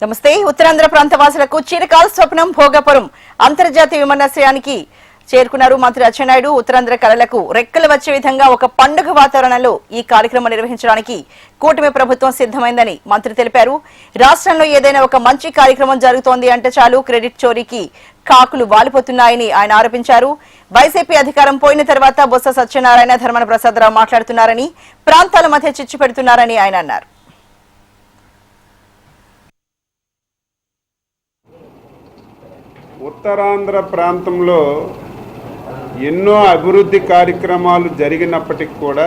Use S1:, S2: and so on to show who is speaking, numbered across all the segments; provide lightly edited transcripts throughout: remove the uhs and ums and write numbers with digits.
S1: నమస్తే. ఉత్తరాంధ్ర ప్రాంత వాసులకు చిరకాల స్వప్నం భోగపురం అంతర్జాతీయ విమానాశ్రయానికి చేరుకున్నారు మంత్రి అచ్చెన్నాయుడు. ఉత్తరాంధ్ర కళలకు రెక్కలు వచ్చే విధంగా ఒక పండుగ వాతావరణంలో ఈ కార్యక్రమం నిర్వహించడానికి కూటమి ప్రభుత్వం సిద్ధమైందని మంత్రి తెలిపారు. రాష్ట్రంలో ఏదైనా ఒక మంచి కార్యక్రమం జరుగుతోంది అంటే చాలు క్రెడిట్ చోరీకి కాకులు వాలిపోతున్నాయని ఆయన ఆరోపించారు. వైసీపీ అధికారం పోయిన తర్వాత బొత్స సత్యనారాయణ, ధర్మాన ప్రసాదరావు మాట్లాడుతున్నారని, ప్రాంతాల మధ్య చిచ్చు పెడుతున్నారని ఆయన అన్నారు.
S2: ఉత్తరాంధ్ర ప్రాంతంలో ఎన్నో అభివృద్ధి కార్యక్రమాలు జరిగినప్పటికీ కూడా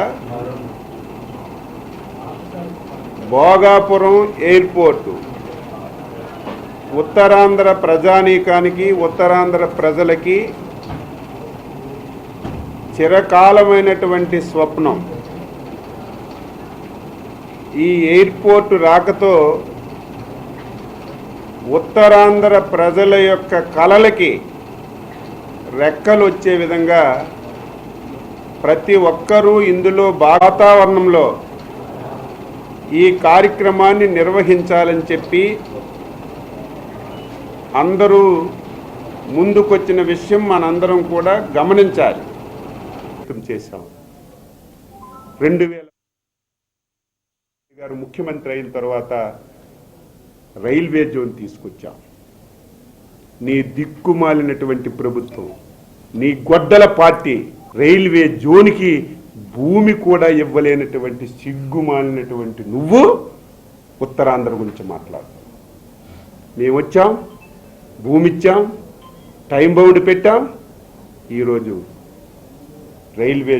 S2: భోగాపురం ఎయిర్పోర్టు ఉత్తరాంధ్ర ప్రజానీకానికి, ఉత్తరాంధ్ర ప్రజలకి చిరకాలమైనటువంటి స్వప్నం. ఈ ఎయిర్పోర్టు రాకతో ఉత్తరాంధ్ర ప్రజల యొక్క కలలకి రెక్కలు వచ్చే విధంగా ప్రతి ఒక్కరూ ఇందులో వాతావరణంలో ఈ కార్యక్రమాన్ని నిర్వహించాలని చెప్పి అందరూ ముందుకొచ్చిన విషయం మనందరం కూడా గమనించాలి. చేశాం 2000 గారు ముఖ్యమంత్రి అయిన తర్వాత రైల్వే జోన్ తీసుకొచ్చాం. నీ దిక్కుమాలినటువంటి ప్రభుత్వం, నీ గొడ్డల పార్టీ రైల్వే జోన్కి భూమి కూడా ఇవ్వలేనటువంటి సిగ్గుమాలినటువంటి నువ్వు ఉత్తరాంధ్ర గురించి మాట్లాడు. మేము వచ్చాం, భూమి ఇచ్చాం, టైం బౌండ్ పెట్టాం. ఈరోజు రైల్వే